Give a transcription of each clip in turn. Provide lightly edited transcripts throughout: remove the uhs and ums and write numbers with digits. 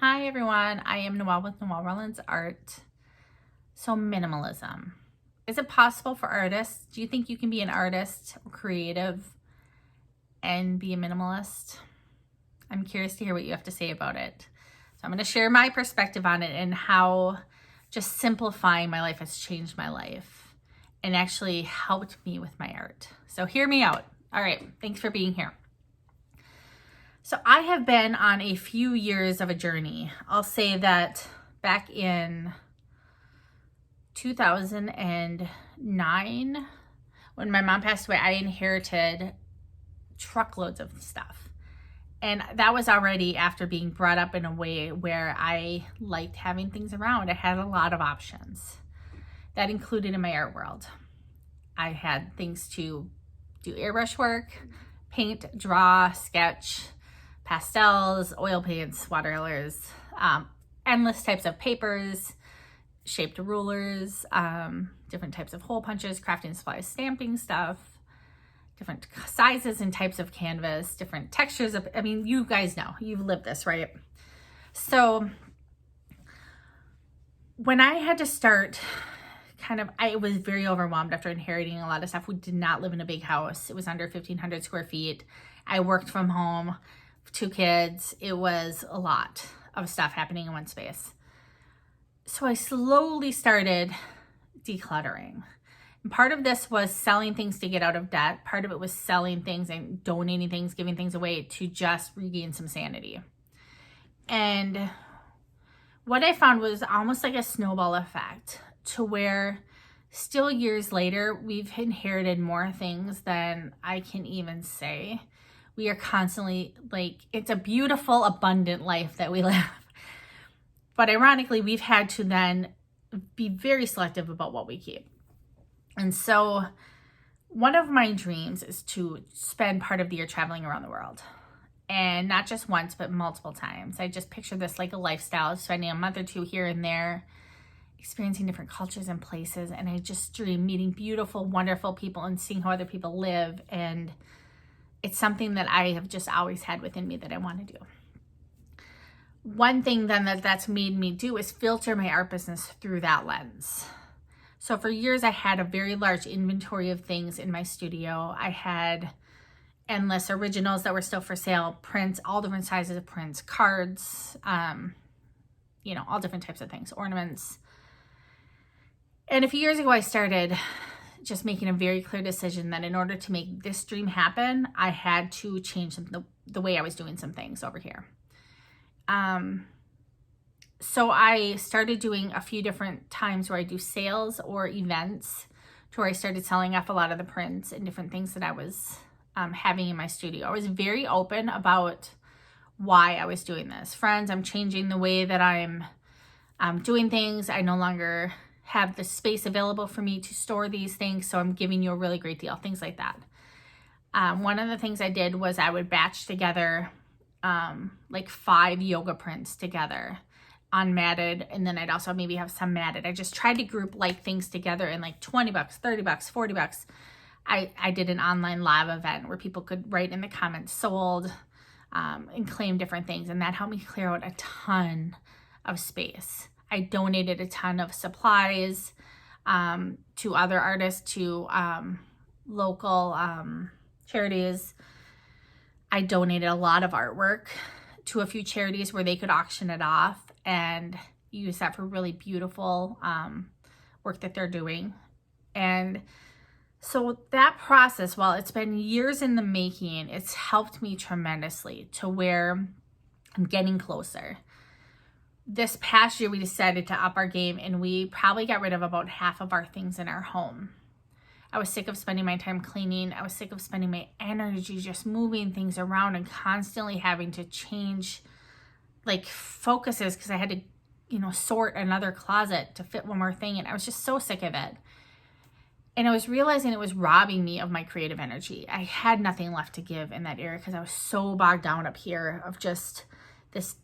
Hi everyone, I am Noelle with Noelle Rollins Art. So minimalism. Is it possible for artists? Do you think you can be an artist or creative and be a minimalist? I'm curious to hear what you have to say about it. So I'm going to share my perspective on it and how just simplifying my life has changed my life and actually helped me with my art. So hear me out. All right, thanks for being here. So I have been on a few years of a journey. I'll say that back in 2009, when my mom passed away, I inherited truckloads of stuff. And that was already after being brought up in a way where I liked having things around. I had a lot of options. That included in my art world. I had things to do airbrush work, paint, draw, sketch, pastels, oil paints, watercolors, endless types of papers, shaped rulers, different types of hole punches, crafting supplies, stamping stuff, different sizes and types of canvas, different textures of, you guys know, you've lived this, right? So when I had to start I was very overwhelmed after inheriting a lot of stuff. We did not live in a big house. It was under 1,500 square feet. I worked from home. 2 kids. It was a lot of stuff happening in one space. So I slowly started decluttering. And part of this was selling things to get out of debt. Part of it was selling things and donating things, giving things away to just regain some sanity. And what I found was almost like a snowball effect to where still years later, we've inherited more things than I can even say. We are constantly it's a beautiful, abundant life that we live. But ironically, we've had to then be very selective about what we keep. And so one of my dreams is to spend part of the year traveling around the world. And not just once, but multiple times. I just picture this like a lifestyle, spending a month or 2 here and there, experiencing different cultures and places. And I just dream meeting beautiful, wonderful people and seeing how other people live. And it's something that I have just always had within me that I want to do. One thing then that's made me do is filter my art business through that lens. So for years, I had a very large inventory of things in my studio. I had endless originals that were still for sale, prints, all different sizes of prints, cards, all different types of things, ornaments. And a few years ago, I started just making a very clear decision that in order to make this dream happen, I had to change the way I was doing some things over here. So I started doing a few different times where I do sales or events to where I started selling off a lot of the prints and different things that I was having in my studio. I was very open about why I was doing this. Friends, I'm changing the way that I'm doing things. I no longer have the space available for me to store these things, so I'm giving you a really great deal, things like that. One of the things I did was I would batch together 5 yoga prints together, unmatted, and then I'd also maybe have some matted. I just tried to group things together in $20, $30, $40. I did an online live event where people could write in the comments sold and claim different things, and that helped me clear out a ton of space. I donated a ton of supplies to other artists, to local charities. I donated a lot of artwork to a few charities where they could auction it off and use that for really beautiful work that they're doing. And so that process, while it's been years in the making, it's helped me tremendously to where I'm getting closer. This past year, we decided to up our game and we probably got rid of about half of our things in our home. I was sick of spending my time cleaning. I was sick of spending my energy just moving things around and constantly having to change focuses because I had to, sort another closet to fit one more thing. And I was just so sick of it. And I was realizing it was robbing me of my creative energy. I had nothing left to give in that area because I was so bogged down up here of just this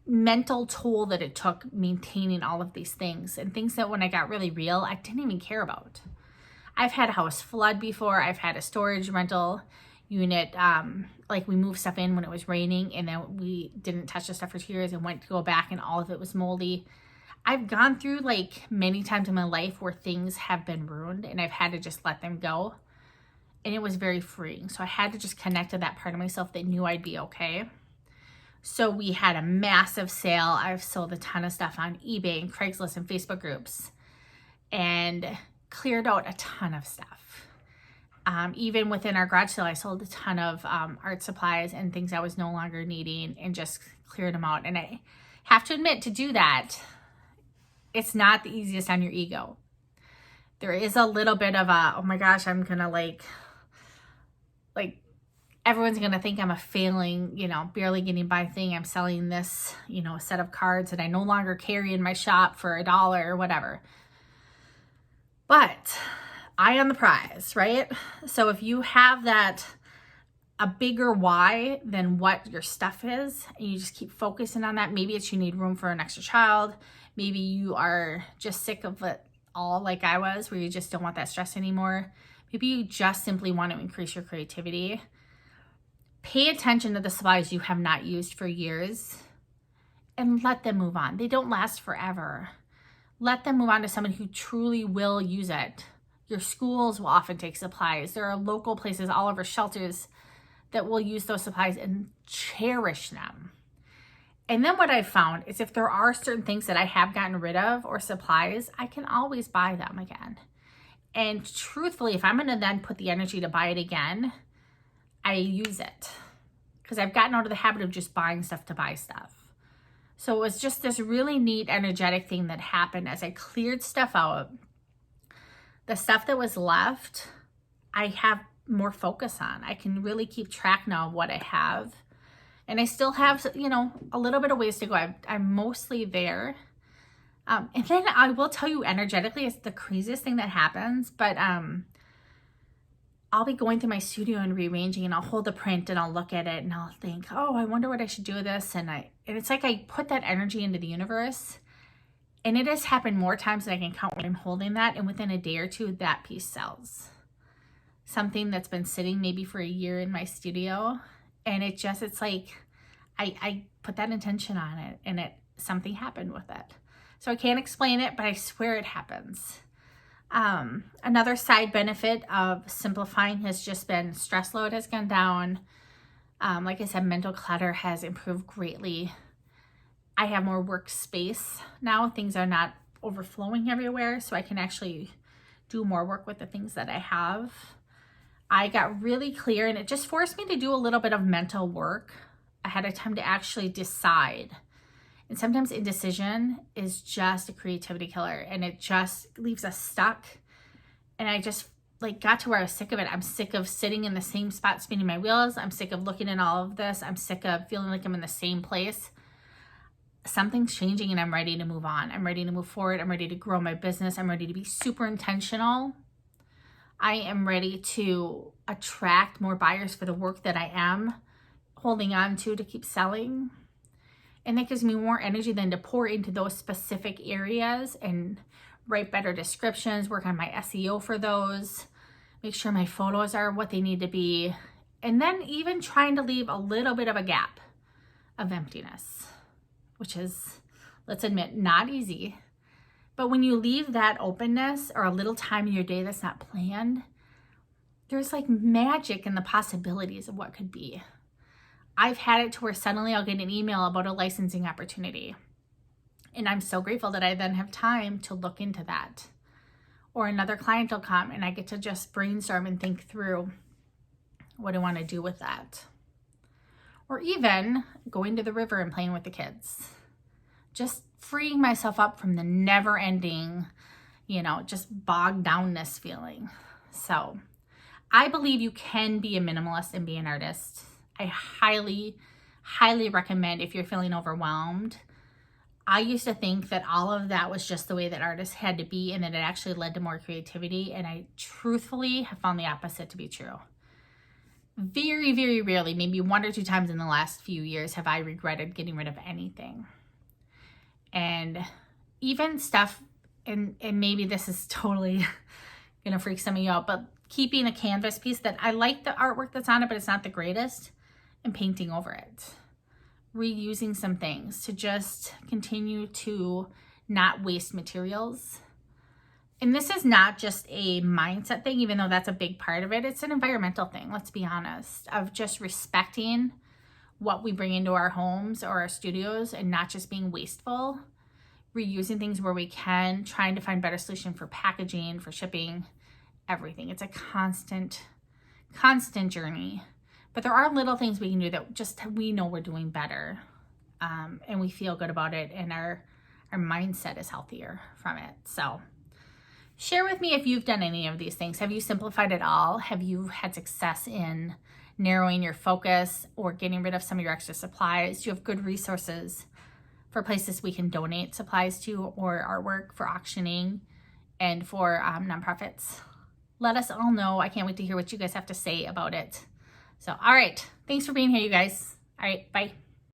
mental toll that it took maintaining all of these things and things that when I got really real, I didn't even care about. I've had a house flood before. I've had a storage rental, unit. Like we moved stuff in when it was raining, and then we didn't touch the stuff for 2 years and went to go back and all of it was moldy. I've gone through like many times in my life where things have been ruined and I've had to just let them go. And it was very freeing. So I had to just connect to that part of myself that knew I'd be okay. So we had a massive sale. I've sold a ton of stuff on eBay and Craigslist and Facebook groups and cleared out a ton of stuff. Even within our garage sale, I sold a ton of art supplies and things I was no longer needing and just cleared them out. And I have to admit, to do that, it's not the easiest on your ego. There is a little bit of a, oh my gosh, I'm gonna like everyone's gonna think I'm a failing, barely getting by thing. I'm selling this, a set of cards that I no longer carry in my shop for $1 or whatever. But eye on the prize, right? So if you have a bigger why than what your stuff is, and you just keep focusing on that, maybe it's you need room for an extra child. Maybe you are just sick of it all like I was, where you just don't want that stress anymore. Maybe you just simply want to increase your creativity. Pay attention to the supplies you have not used for years and let them move on. They don't last forever. Let them move on to someone who truly will use it. Your schools will often take supplies. There are local places all over, shelters, that will use those supplies and cherish them. And then what I've found is if there are certain things that I have gotten rid of or supplies, I can always buy them again. And truthfully, if I'm going to then put the energy to buy it again, I use it because I've gotten out of the habit of just buying stuff to buy stuff. So it was just this really neat, energetic thing that happened as I cleared stuff out. The stuff that was left, I have more focus on. I can really keep track now of what I have. And I still have, a little bit of ways to go. I'm mostly there. And then I will tell you, energetically, it's the craziest thing that happens. But I'll be going through my studio and rearranging, and I'll hold the print and I'll look at it and I'll think, oh, I wonder what I should do with this. And it's like I put that energy into the universe. And it has happened more times than I can count when I'm holding that. And within a day or two, that piece sells. Something that's been sitting maybe for a year in my studio. And it's like I put that intention on it and something happened with it. So I can't explain it, but I swear it happens. Another side benefit of simplifying has just been stress load has gone down. Like I said, mental clutter has improved greatly. I have more workspace now. Things are not overflowing everywhere, so I can actually do more work with the things that I have. I got really clear, and it just forced me to do a little bit of mental work ahead of time to actually decide. And sometimes indecision is just a creativity killer, and it just leaves us stuck. And I just got to where I was sick of it. I'm sick of sitting in the same spot spinning my wheels. I'm sick of looking at all of this. I'm sick of feeling like I'm in the same place. Something's changing and I'm ready to move on. I'm ready to move forward. I'm ready to grow my business. I'm ready to be super intentional. I am ready to attract more buyers for the work that I am holding on to keep selling. And that gives me more energy than to pour into those specific areas and write better descriptions, work on my SEO for those, make sure my photos are what they need to be. And then even trying to leave a little bit of a gap of emptiness, which is, let's admit, not easy. But when you leave that openness or a little time in your day that's not planned, there's magic in the possibilities of what could be. I've had it to where suddenly I'll get an email about a licensing opportunity. And I'm so grateful that I then have time to look into that. Or another client will come and I get to just brainstorm and think through what I want to do with that. Or even going to the river and playing with the kids. Just freeing myself up from the never-ending, just bogged downness feeling. So I believe you can be a minimalist and be an artist. I highly, highly recommend if you're feeling overwhelmed. I used to think that all of that was just the way that artists had to be and that it actually led to more creativity. And I truthfully have found the opposite to be true. Very, very rarely, maybe 1 or 2 times in the last few years, have I regretted getting rid of anything. And even stuff, and maybe this is totally gonna freak some of you out, but keeping a canvas piece that I like the artwork that's on it, but it's not the greatest, and painting over it. Reusing some things to just continue to not waste materials. And this is not just a mindset thing, even though that's a big part of it. It's an environmental thing, let's be honest, of just respecting what we bring into our homes or our studios and not just being wasteful. Reusing things where we can, trying to find better solution for packaging, for shipping, everything. It's a constant journey. But there are little things we can do that just we know we're doing better, and we feel good about it, and our mindset is healthier from it. So share with me if you've done any of these things. Have you simplified it all? Have you had success in narrowing your focus or getting rid of some of your extra supplies? Do you have good resources for places we can donate supplies to, or artwork for auctioning, and for nonprofits? Let us all know. I can't wait to hear what you guys have to say about it. So, all right. Thanks for being here, you guys. All right. Bye.